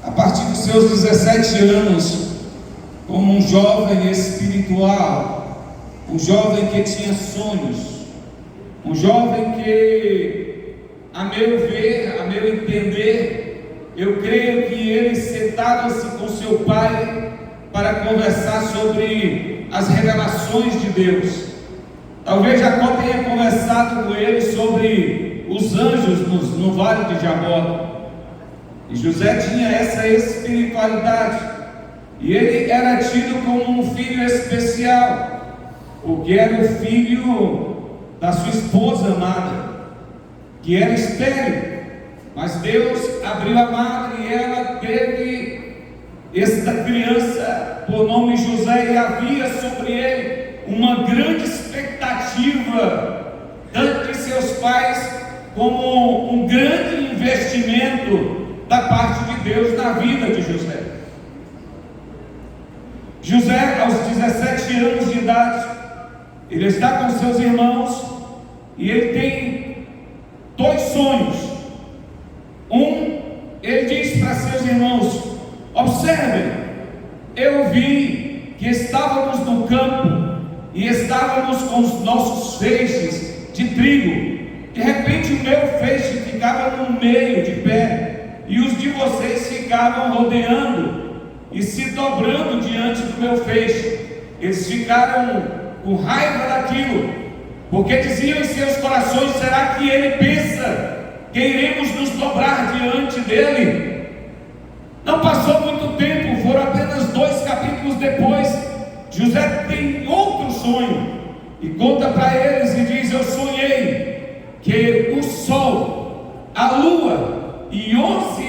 a partir dos seus 17 anos, como um jovem espiritual, um jovem que tinha sonhos, um jovem que, a meu ver, a meu entender, eu creio que ele sentava-se com seu pai para conversar sobre as revelações de Deus. Talvez Jacó tenha conversado com ele sobre os anjos no vale de Jabó. E José tinha essa espiritualidade, e ele era tido como um filho especial, porque era o filho da sua esposa amada, que era estéril. Mas Deus abriu a madre e ela teve esta criança por nome José, e havia sobre ele uma grande expectativa, tanto de seus pais como um grande investimento da parte de Deus na vida de José. José, aos 17 anos de idade, ele está com seus irmãos e ele tem dois sonhos. Ele diz para seus irmãos: observem, eu vi que estávamos no campo e estávamos com os nossos feixes de trigo. De repente o meu feixe ficava no meio de pé, e os de vocês ficavam rodeando e se dobrando diante do meu feixe. Eles ficaram com raiva daquilo, porque diziam em seus corações: será que ele pensa que iremos nos dobrar diante dele? Não passou muito tempo, foram apenas 2 capítulos depois, José tem outro sonho e conta para eles e diz: eu sonhei que o sol, a lua e 11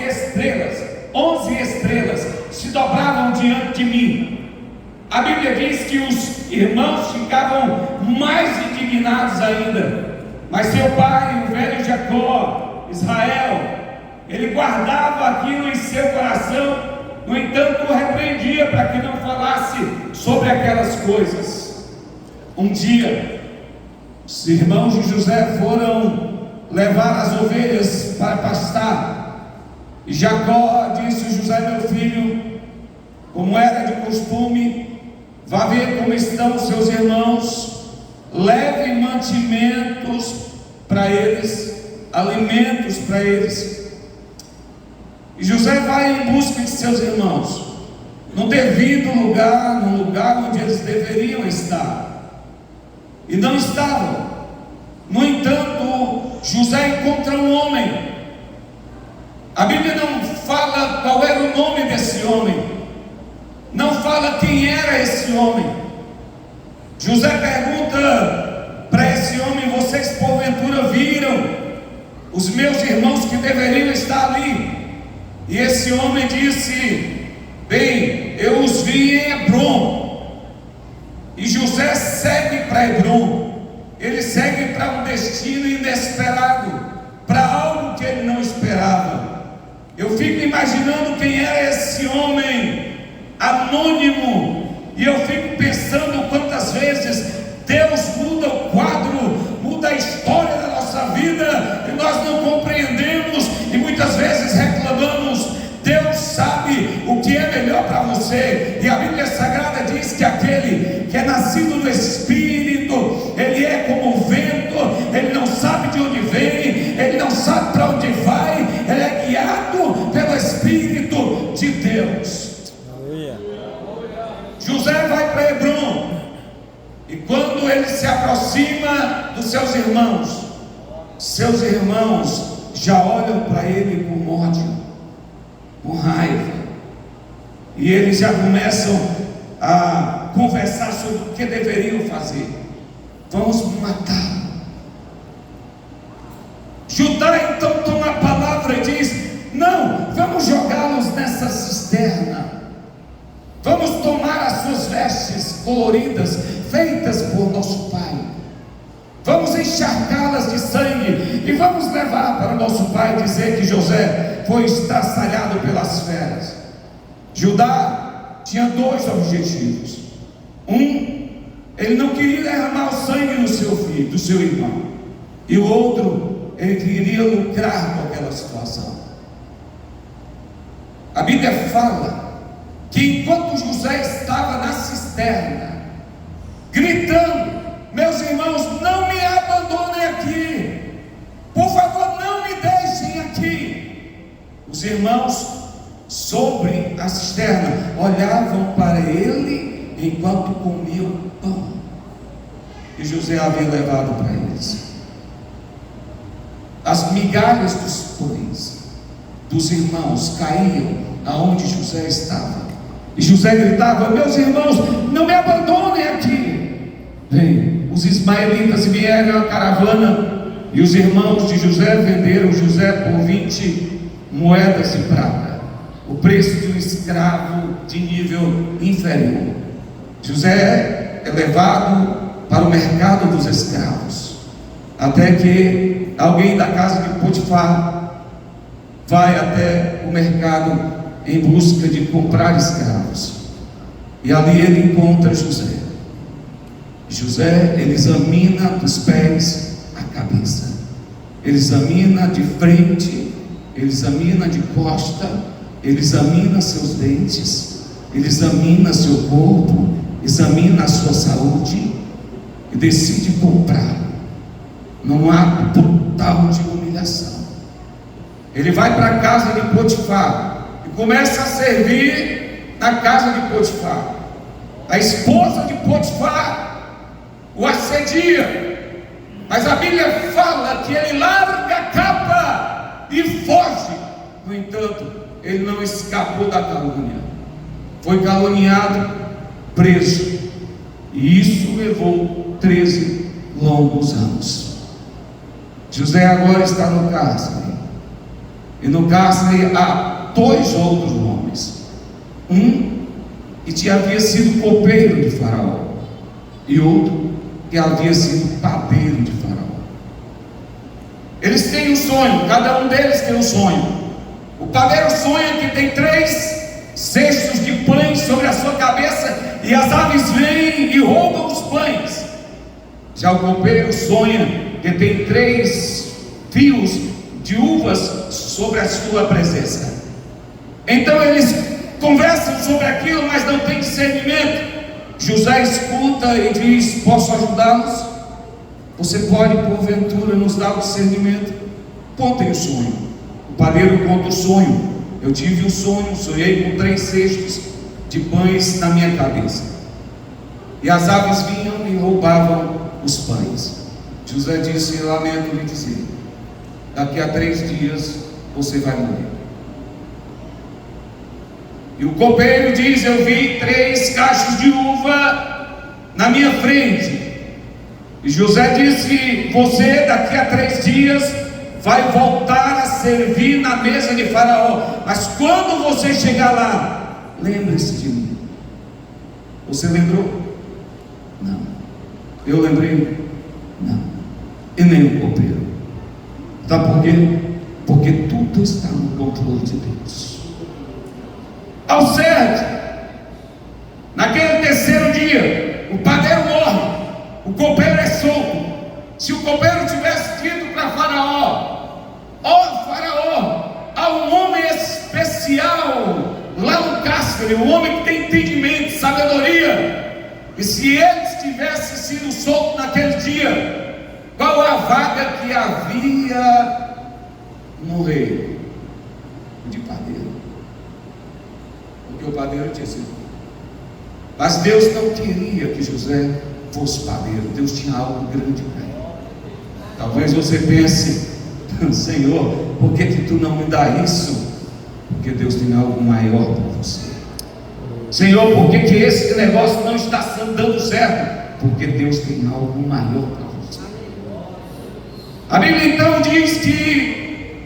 estrelas se dobravam diante de mim. A Bíblia diz que os irmãos ficavam mais indignados ainda, mas seu pai, o velho Jacó, Israel, ele guardava aquilo em seu coração. No entanto, o repreendia para que não falasse sobre aquelas coisas. Um dia, os irmãos de José foram levar as ovelhas para pastar, e Jacó disse: José, meu filho, como era de costume, vá ver como estão seus irmãos, leve mantimentos para eles, alimentos para eles. E José vai em busca de seus irmãos, no devido lugar, no lugar onde eles deveriam estar, e não estavam. No entanto, José encontra um homem. A Bíblia não fala qual era o nome desse homem, não fala quem era esse homem. José pergunta para esse homem: vocês porventura viram os meus irmãos que deveriam estar ali? E esse homem disse: bem, eu os vi em Hebrom. E José segue para Hebrom. Ele segue para um destino inesperado, para algo que ele não esperava. Eu fico imaginando quem era esse homem anônimo, e eu fico pensando quantas vezes Deus muda o quadro, muda a história da nossa vida, e nós não compreendemos, e muitas vezes reclamamos. Deus sabe o que é melhor para você, e a Bíblia Sagrada diz que aquele que é nascido do Espírito, ele é como o vento, ele não sabe de onde vem, ele não sabe para onde vai, ele é guiado pelo Espírito de Deus. José vai para Hebrom, e quando ele se aproxima dos seus irmãos já olham para ele com ódio, com raiva, e eles já começam a conversar sobre o que deveriam fazer. Vamos matar. Judá então toma a palavra e diz: não, vamos jogá-los nessa cisterna, vamos tomar as suas vestes coloridas feitas por nosso pai, vamos encharcá-las de sangue e vamos levar para nosso pai dizer que José foi estraçalhado pelas feras. Judá tinha 2 objetivos. Ele não queria derramar o sangue do seu filho, do seu irmão, e o outro, ele queria lucrar com aquela situação. A Bíblia fala que enquanto José estava na cisterna, gritando: meus irmãos, não me abandonem aqui, por favor, não me deixem aqui. Os irmãos sobre a cisterna olhavam para ele enquanto comiam pão que José havia levado para eles. As migalhas dos pães dos irmãos caíam aonde José estava, e José gritava: meus irmãos, não me abandonem aqui. Bem, os ismaelitas vieram à caravana, e os irmãos de José venderam José por 20 moedas de prata, o preço de um escravo de nível inferior. José é levado para o mercado dos escravos, até que alguém da casa de Potifar vai até o mercado em busca de comprar escravos, e ali ele encontra José. José, ele examina dos pés à cabeça, ele examina de frente, ele examina de costa, ele examina seus dentes, ele examina seu corpo, examina a sua saúde e decide comprar num ato brutal de humilhação. Ele vai para a casa de Potifar e começa a servir na casa de Potifar. A esposa de Potifar o assedia, mas a Bíblia fala que ele larga a capa e foge. No entanto, ele não escapou da calúnia, foi caluniado, preso, e isso levou 13 longos anos. José agora está no cárcere, e no cárcere há 2 outros homens, um que havia sido copeiro de Faraó, e outro que havia sido padeiro de Faraó. Eles têm um sonho, cada um deles tem um sonho. O padeiro sonha que tem 3 cestos de pães sobre a sua cabeça, e as aves vêm e roubam os pães. Já o copeiro sonha que tem 3 fios de uvas sobre a sua presença. Então eles conversam sobre aquilo, mas não tem discernimento. José escuta e diz: posso ajudá-los? Você pode porventura nos dar o discernimento? Contem o sonho. O padeiro conta o sonho: eu tive um sonho, sonhei com 3 cestos de pães na minha cabeça, e as aves vinham e roubavam os pães. José disse: lamento lhe dizer, daqui a 3 dias você vai morrer. E o copeiro diz: eu vi 3 cachos de uva na minha frente. E José disse: você daqui a 3 dias vai voltar a servir na mesa de Faraó, mas quando você chegar lá, lembre-se de mim. Você lembrou? Não. Eu lembrei? Não. E nem o copeiro. Sabe por quê? Porque tudo está no controle de Deus. Ao certo, naquele 3º dia, o padeiro morre, o copeiro é solto. Se o copeiro tivesse dito para Faraó: ó Faraó, há um homem especial lá no cárcere, um homem que tem entendimento, sabedoria, e se ele tivesse sido solto naquele dia, qual a vaga que havia no rei? De padeiro. Porque o padeiro tinha sido. Mas Deus não queria que José fosse padeiro. Deus tinha algo grande para ele. Talvez você pense: Senhor, por que tu não me dá isso? Porque Deus tem algo maior para você. Senhor, por que esse negócio não está dando certo? Porque Deus tem algo maior para você. A Bíblia então diz que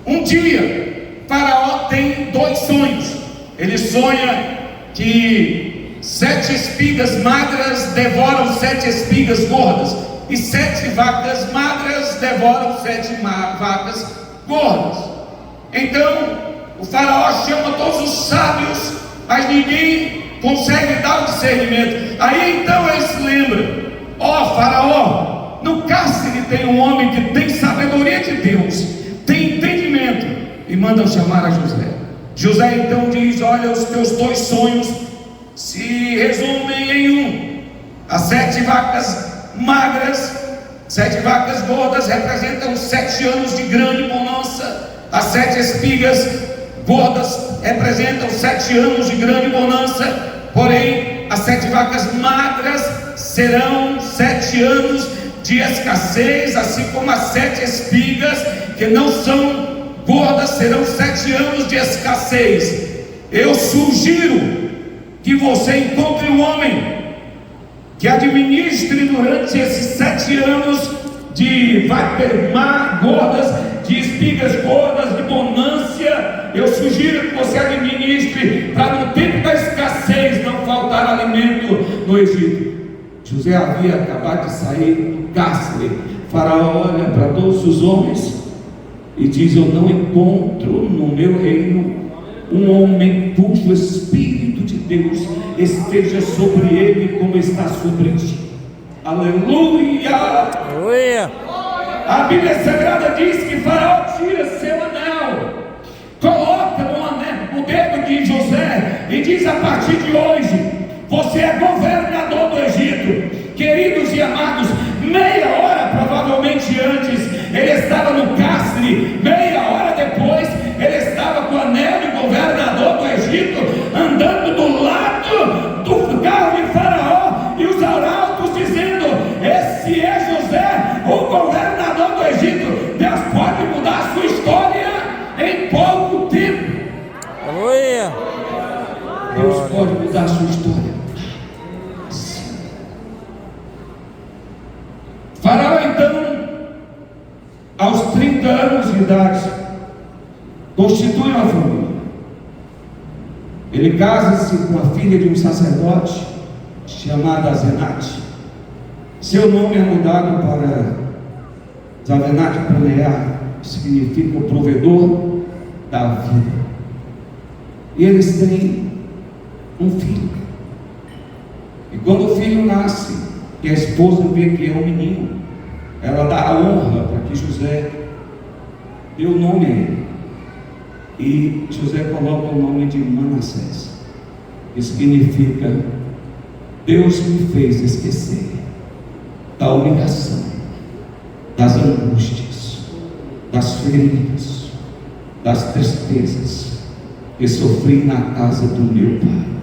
um dia Faraó tem 2 sonhos. Ele sonha que 7 espigas magras devoram 7 espigas gordas, e 7 vacas magras devoram 7 vacas gordas. Então o Faraó chama todos os sábios, mas ninguém consegue dar o discernimento. Aí então ele se lembra: ó Faraó, no cárcere tem um homem que tem sabedoria de Deus, tem entendimento, e mandam chamar a José. José então diz: olha, os teus 2 sonhos se resumem em um. As 7 vacas magras, 7 vacas gordas representam 7 anos de grande bonança. As 7 espigas gordas representam 7 anos de grande bonança. Porém, as 7 vacas magras serão 7 anos de escassez, assim como as 7 espigas que não são gordas serão 7 anos de escassez. Eu sugiro que você encontre um homem que administre durante esses 7 anos de vacas gordas, de espigas gordas, de bonança. Eu sugiro que você administre para no tempo da escassez não faltar alimento no Egito. José havia acabado de sair do cárcere. Faraó olha para todos os homens e diz: eu não encontro no meu reino um homem cujo Espírito de Deus esteja sobre ele como está sobre ti. Aleluia! Aleluia! A Bíblia Sagrada diz que Faraó tira seu anel, coloca no dedo de José e diz: a partir de hoje você é governador do Egito. Queridos e amados, meia hora provavelmente antes ele estava no cárcere, meia hora depois ele estava com o anel de governador do Egito, andando do lado do carro de Faraó, e os arautos dizendo: esse é José, o governador do Egito. Deus pode mudar a sua história em pouco tempo. Aleluia! Deus pode mudar a sua história. Faraó então, aos 30 anos de idade, constitui uma família. Ele casa-se com a filha de um sacerdote chamada Asenate. Seu nome é mudado para Zavenate Paneah, que significa o provedor da vida. E eles têm um filho. E quando o filho nasce, que a esposa vê que é um menino, ela dá a honra para que José dê o nome a ele. E José coloca o nome de Manassés, que significa: Deus me fez esquecer da humilhação, das angústias, das feridas, das tristezas que sofri na casa do meu pai.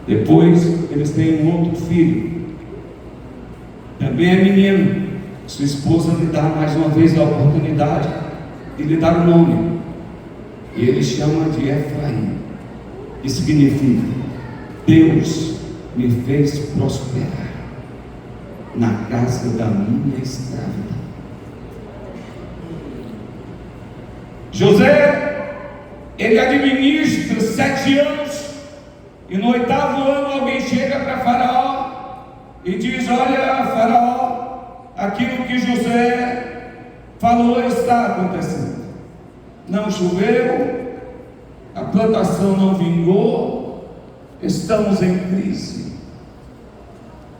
Depois eles têm um outro filho, também é menino. Sua esposa lhe dá mais uma vez a oportunidade de lhe dar o nome, e ele chama de Efraim, que significa: Deus me fez prosperar na casa da minha escravidão. José, ele administra 7 anos, e no 8º ano alguém chega para Faraó e diz: olha, Faraó, aquilo que José falou está acontecendo. Não choveu, a plantação não vingou, estamos em crise.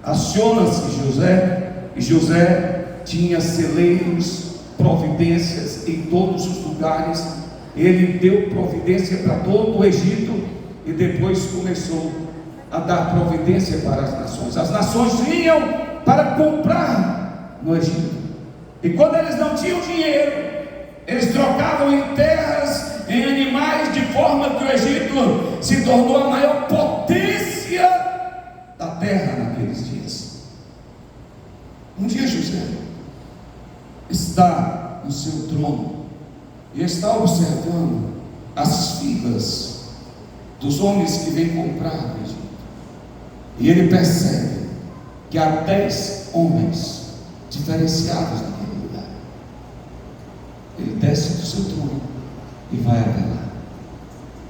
Aciona-se José, e José tinha celeiros, providências em todos os lugares. Ele deu providência para todo o Egito, e depois começou a dar providência para as nações. As nações vinham para comprar no Egito, e quando eles não tinham dinheiro, eles trocavam em terras, em animais, de forma que o Egito se tornou a maior potência da terra naqueles dias. Um dia José está no seu trono e está observando as filas dos homens que vêm comprar no Egito, e ele percebe que há 10 homens diferenciados naquele lugar. Ele desce do seu trono e vai até lá.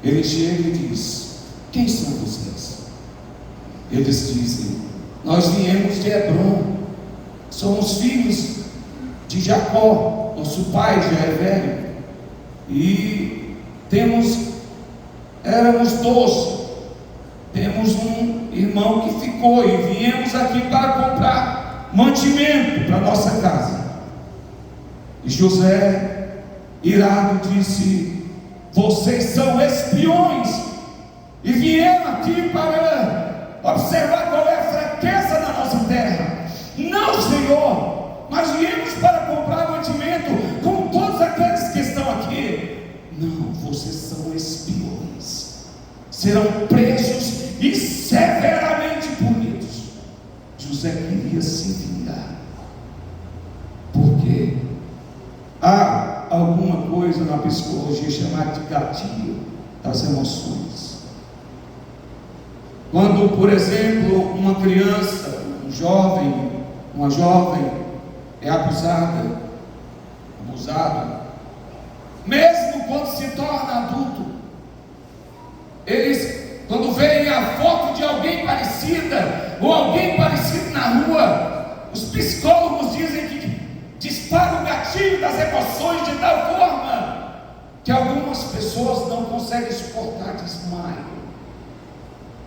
Ele chega e diz: quem são vocês? Eles dizem: nós viemos de Hebrom, somos filhos de Jacó, nosso pai já é velho, e éramos 12, temos um irmão que ficou, e viemos aqui para comprar mantimento para nossa casa. E José, irado, disse: vocês são espiões e vieram aqui para observar qual é a fraqueza da nossa terra. Não, Senhor, nós viemos para comprar mantimento como todos aqueles que estão aqui. Não, vocês são espiões, serão presos e severamente punidos. José queria se vingar, porque há alguma coisa na psicologia chamada de gatilho das emoções. Quando, por exemplo, uma criança, um jovem, uma jovem é abusado, mesmo quando se torna adulto, eles, quando veem a foto de alguém parecida, ou alguém parecido na rua, os psicólogos dizem que dispara o gatilho das emoções de tal forma que algumas pessoas não conseguem suportar, desmaio,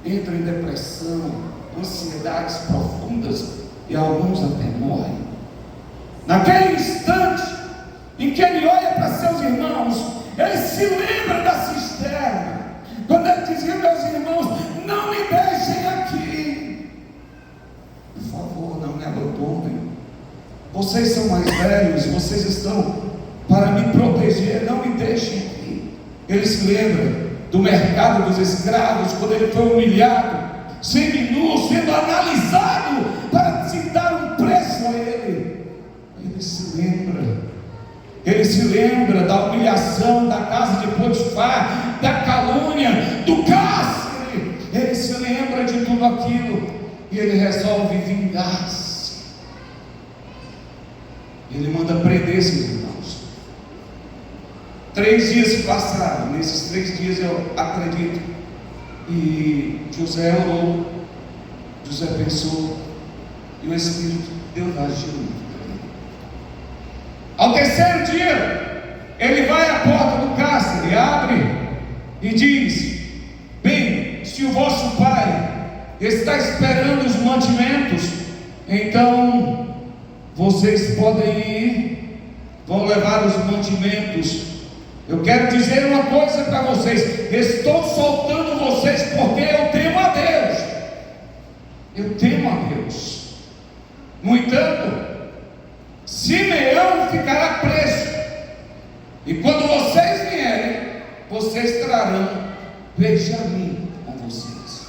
entram em depressão, ansiedades profundas, e alguns até morrem. Naquele instante em que ele olha para seus irmãos, ele se lembra da cisterna, quando ele dizia: meus irmãos, não me deixem aqui, por favor, não me abandonem, vocês são mais velhos, vocês estão para me proteger, não me deixem aqui. Ele se lembra do mercado dos escravos, quando ele foi humilhado, seminu, sendo analisado para se dar um preço a ele. Ele se lembra da humilhação da casa de Potifar, da calúnia, do cárcere. Ele se lembra de tudo aquilo e ele resolve vingar-se. Ele manda prender seus irmãos. 3 dias se passaram. Nesses 3 dias, eu acredito, e José orou, José pensou, e o Espírito de Deus agiu. Ao 3º dia, ele vai à porta do cárcere, abre e diz: bem, se o vosso pai está esperando os mantimentos, então vocês podem ir, vão levar os mantimentos. Eu quero dizer uma coisa para vocês: estou soltando vocês porque eu temo a Deus. Eu temo a Deus. No entanto, Simeão ficará preso, e quando vocês vierem, vocês trarão Benjamim com vocês.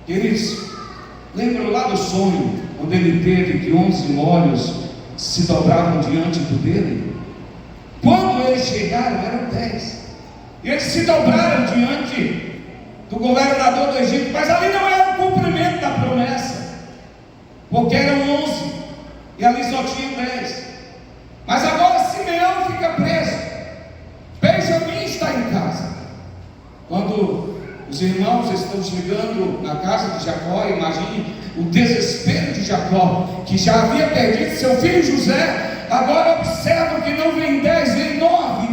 Queridos, lembram lá do sonho, onde ele teve que 11 olhos se dobravam diante dele? Quando eles chegaram, eram 10, e eles se dobraram diante do governador do Egito, mas ali não era o cumprimento da promessa, porque eram 11, e ali só tinham 10. Mas agora Simeão fica preso, Benjamim está em casa. Quando os irmãos estão chegando na casa de Jacó, imagine o desespero de Jacó, que já havia perdido seu filho José. Agora observa que não vem 10, vem 9.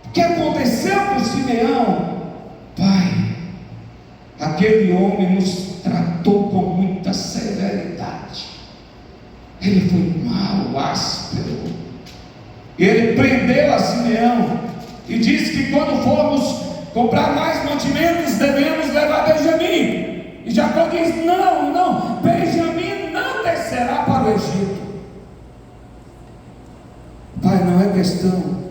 O que aconteceu com Simeão? Pai, aquele homem nos tratou com muita severidade. Ele foi mau, áspero. Ele prendeu a Simeão e disse que quando formos comprar mais mantimentos, devemos levar Benjamim. E Jacó diz: não, Benjamim não descerá para o Egito. Pai, não é questão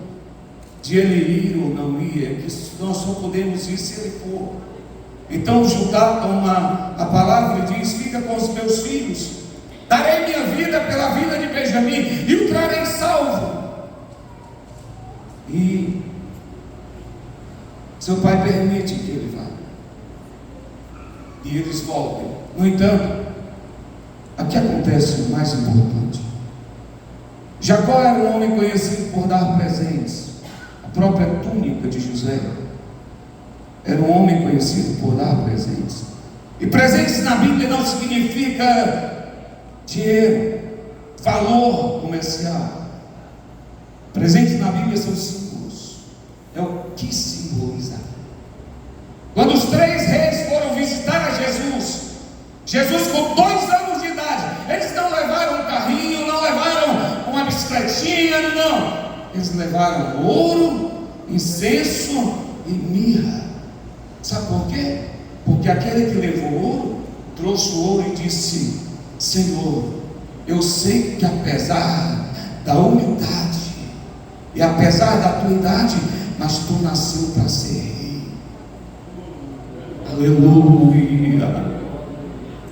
de ele ir ou não ir, é que nós só podemos ir se ele for. Então Judá toma a palavra e diz: fica com os meus filhos, darei minha vida pela vida de Benjamim e o trarei salvo. E seu pai permite que ele vá, e eles voltem. No entanto, aqui acontece o mais importante. Jacó era um homem conhecido por dar presentes. A própria túnica de José era um homem conhecido por dar presentes. E presentes na Bíblia não significa dinheiro, valor comercial. Presentes na Bíblia são símbolos. É o que simboliza. Quando os 3 reis foram visitar a Jesus, Jesus com 2 anos de idade, eles não levaram um carrinho, não levaram uma bicicletinha, não. Eles levaram ouro, incenso e mirra. Sabe por quê? Porque aquele que levou ouro, trouxe o ouro e disse: Senhor, eu sei que apesar da humildade e apesar da tua idade, mas tu nasceu para ser rei. Aleluia.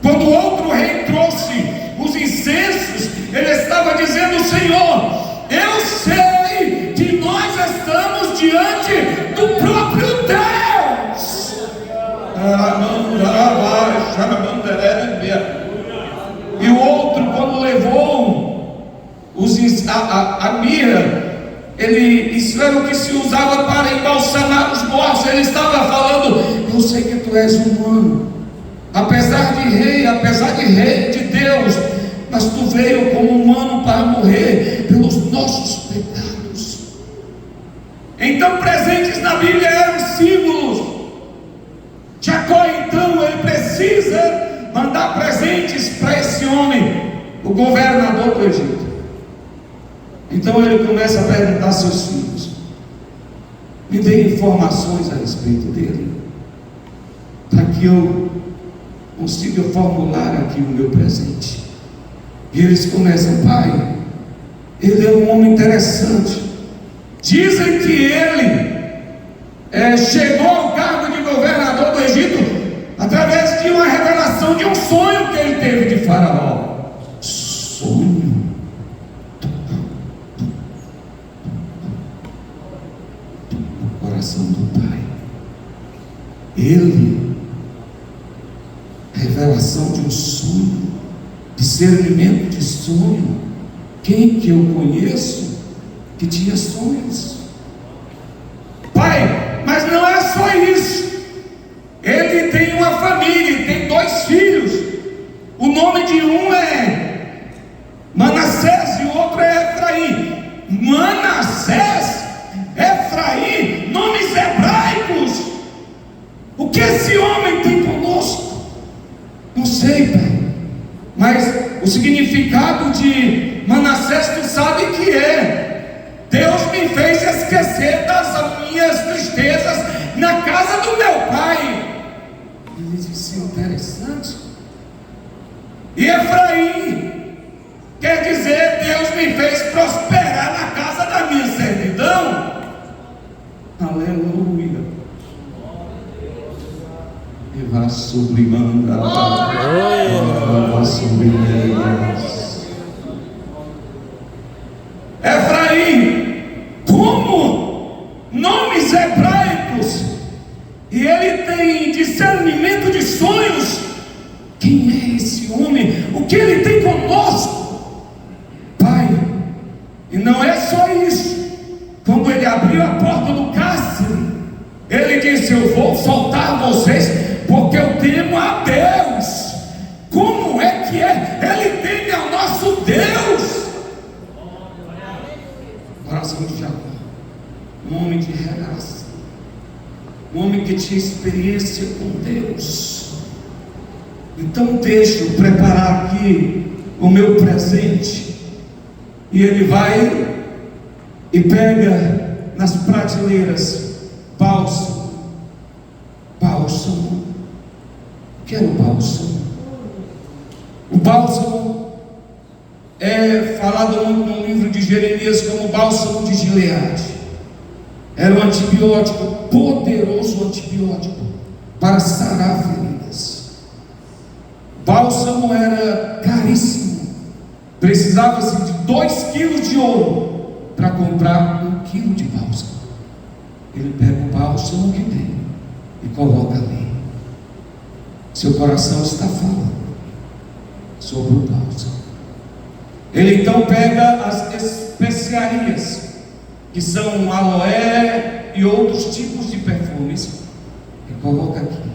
Quando outro rei trouxe os incensos, ele estava dizendo: Senhor, eu sei que nós estamos diante do próprio Deus. E o outro, quando levou a mirra, isso era o que se usava para embalsamar os mortos. Ele estava falando: eu sei que tu és humano, apesar de rei de Deus, mas tu veio como humano para morrer pelos nossos pecados. Então, presentes na Bíblia eram símbolos. Jacó, então, ele precisa mandar presentes para esse homem, o governador do Egito. Então ele começa a perguntar aos seus filhos: me dê informações a respeito dele, para que eu consiga formular aqui o meu presente. E eles começam: pai, ele é um homem interessante. Dizem que ele chegou ao cargo de governador do Egito através de uma revelação de um sonho que ele teve de Faraó. Sonho? O coração do pai. Ele, revelação de um sonho, discernimento de sonho. Quem que eu conheço que tinha sonhos? Pai, mas não é só isso. Ele tem uma família, tem 2 filhos. O nome de um é Manassés e o outro é Efraim. Manassés, Efraim, nomes hebraicos. O que esse homem tem conosco? Não sei, pai, mas o significado de Manassés tu sabe que é: Deus me fez esquecer das minhas tristezas na casa do meu pai. Ele disse: interessante. E Efraim quer dizer: Deus me fez prosperar na casa da minha servidão. Aleluia. E vá sublimando a vá sublimando. Efraim, como nomes hebraicos, e ele tem discernimento de sonhos. Quem é esse homem? O que ele tem conosco? Pai, e não é só isso. Quando ele abriu a porta do cárcere, ele disse: eu vou soltar vocês, porque eu temo a Deus. Como é que é? Ele teme ao nosso Deus. Coração de Jacó, um homem de revelação, um homem que tinha experiência com Deus. Então deixa eu preparar aqui o meu presente. E ele vai e pega nas prateleiras bálsamo. Bálsamo. O que era o bálsamo? O bálsamo é falado no livro de Jeremias como bálsamo de Gileade. Era um antibiótico, poderoso antibiótico para sarar feridas. Bálsamo era caríssimo. Precisava-se de 2 quilos de ouro para comprar 1 quilo de bálsamo. Ele pega o bálsamo que tem e coloca ali. Seu coração está falando sobre o bálsamo. Ele então pega as especiarias, que são aloé e outros tipos de perfumes, e coloca aqui.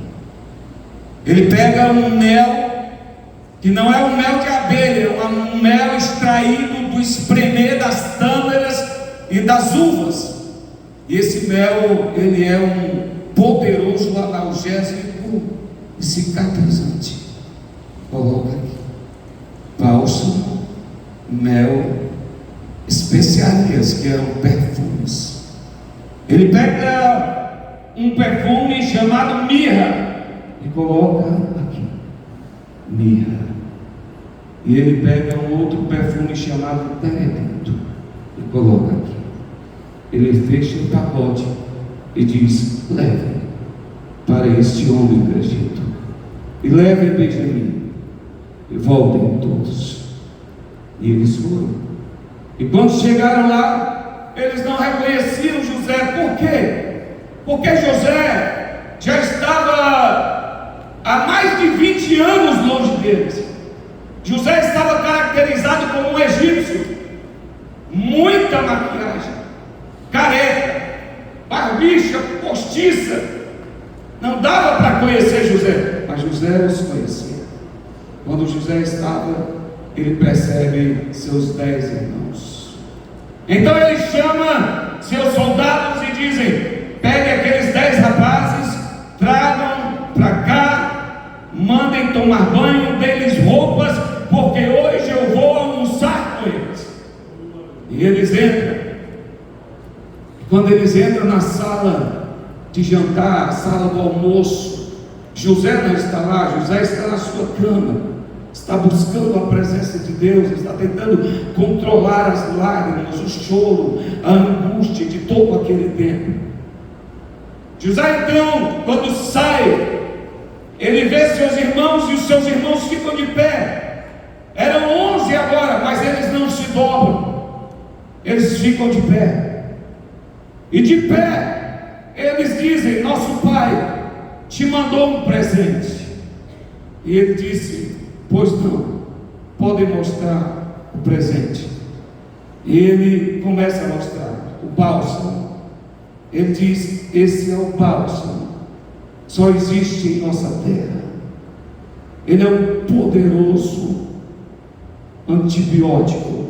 Ele pega um mel, que não é um mel de abelha, é um mel extraído do espremer das tâmaras e das uvas. E esse mel, ele é um poderoso analgésico e cicatrizante. Coloca aqui. Bálsamo, mel, especiarias, que eram perfumes. Ele pega um perfume chamado mirra e coloca aqui, mirra. E ele pega um outro perfume chamado terebinto e coloca aqui. Ele fecha o pacote e diz: leve para este homem do Egito, e leve Benjamim, e voltem todos. E eles foram. E quando chegaram lá, eles não reconheciam José. Por quê? Porque José já estava há mais de 20 anos longe deles. José estava caracterizado como um egípcio, muita maquiagem, careca, barbicha, postiça. Não dava para conhecer José, mas José os conhecia. Quando José estava, ele percebe seus 10 irmãos. Então ele chama seus soldados e dizem: pegue aqueles 10 rapazes, tragam para cá, mandem tomar banho, deles roupas, porque hoje eu vou almoçar com eles. E eles entram. Quando eles entram na sala de jantar, a sala do almoço, José não está lá. José está na sua cama, está buscando a presença de Deus, está tentando controlar as lágrimas, o choro, a angústia de todo aquele tempo. José então, quando sai, ele vê seus irmãos e os seus irmãos ficam de pé. Eram 11 agora, mas eles não se dobram, eles ficam de pé. E de pé, eles dizem: nosso pai te mandou um presente. E ele disse: pois não, podem mostrar o presente. E ele começa a mostrar o bálsamo. Ele diz: esse é o bálsamo, só existe em nossa terra. Ele é um poderoso antibiótico.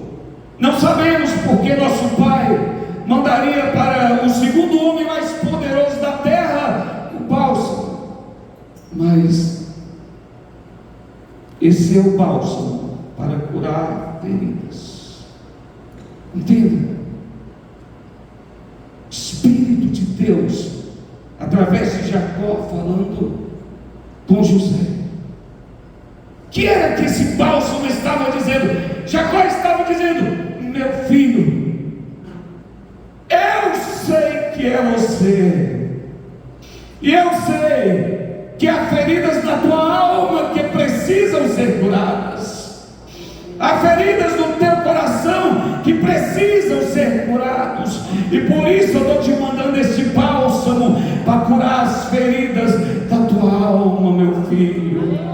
Não sabemos porque nosso pai mandaria para o segundo homem mais poderoso da terra o bálsamo, mas esse é o bálsamo para curar feridas. Entenda? Espírito de Deus, através de Jacó, falando com José. Que era que esse bálsamo estava dizendo? Jacó estava dizendo: meu filho, eu sei que é você, e eu sei que há feridas na tua alma que precisam ser curadas, há feridas no teu coração que precisam ser curados, e por isso eu estou te mandando este bálsamo para curar as feridas da tua alma, meu filho.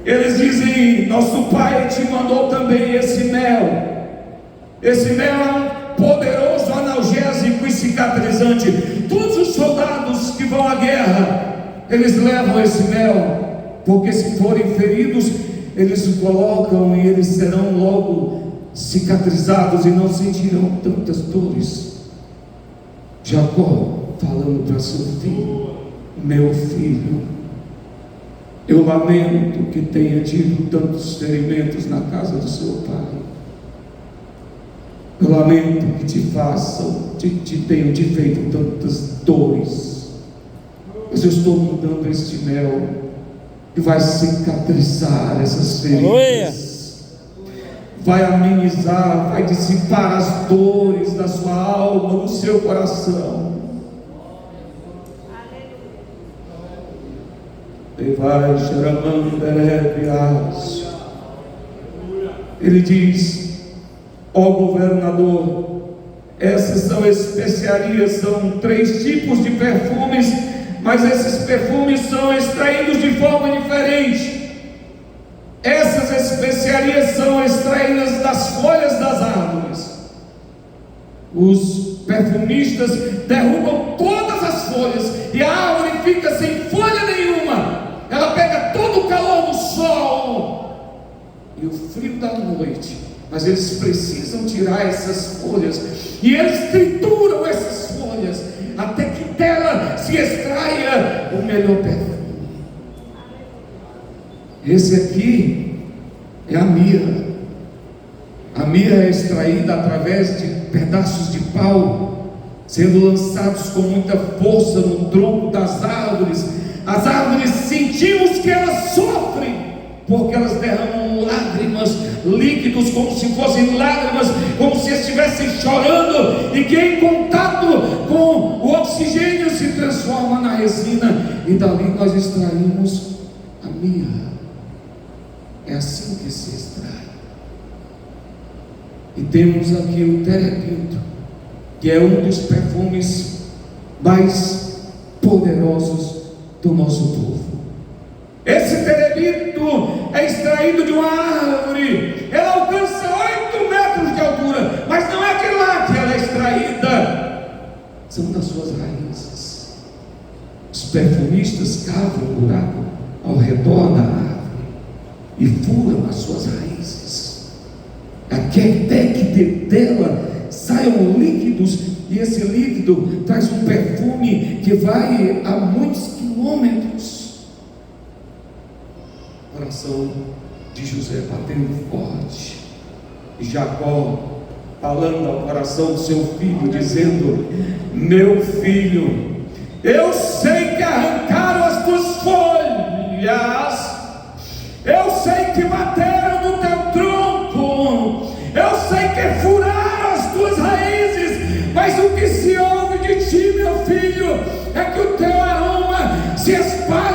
Eles dizem: nosso pai te mandou também esse mel. Esse mel é um poderoso analgésico e cicatrizante. Todos os soldados que vão à guerra, eles levam esse mel, porque se forem feridos, eles o colocam e eles serão logo cicatrizados e não sentirão tantas dores. Jacó falando para seu filho: meu filho, eu lamento que tenha tido tantos ferimentos na casa do seu pai. Eu lamento que te tenham te feito tantas dores. Mas eu estou mudando este mel que vai cicatrizar essas feridas. Vai amenizar, vai dissipar as dores da sua alma, do seu coração. Ele diz: ó governador, essas são especiarias, são 3 tipos de perfumes, mas esses perfumes são extraídos de forma diferente. Essas especiarias são extraídas das folhas das árvores. Os perfumistas derrubam todas as folhas e a árvore fica sem folha nenhuma. Ela pega todo o calor do sol e o frio da noite, mas eles precisam tirar essas folhas e eles trituram essas folhas até que dela se extraia o melhor perfume. Esse aqui é a mirra. A mirra é extraída através de pedaços de pau, sendo lançados com muita força no tronco das árvores. As árvores, sentimos que elas sofrem, porque elas derramam lágrimas, líquidos, como se fossem lágrimas, como se estivessem chorando, e que em contato com o oxigênio se transforma na resina, e dali nós extraímos a mirra. É assim que se extrai. E temos aqui o terebinto, que é um dos perfumes mais poderosos do nosso povo. Esse terebinto é extraído de uma árvore. Ela alcança 8 metros de altura, mas não é de lá que ela é extraída, são das suas raízes. Os perfumistas cavam um buraco ao redor da árvore e furam as suas raízes, até que dela saiam líquidos, e esse líquido traz um perfume que vai a muitos quilômetros. O coração de José batendo forte, e Jacó falando ao coração do seu filho, dizendo: meu filho, eu sei que arrancaram as tuas folhas, eu sei que bateram no teu tronco, eu sei que furaram as tuas raízes, mas o que se ouve de ti, meu filho, é que o teu aroma se espalha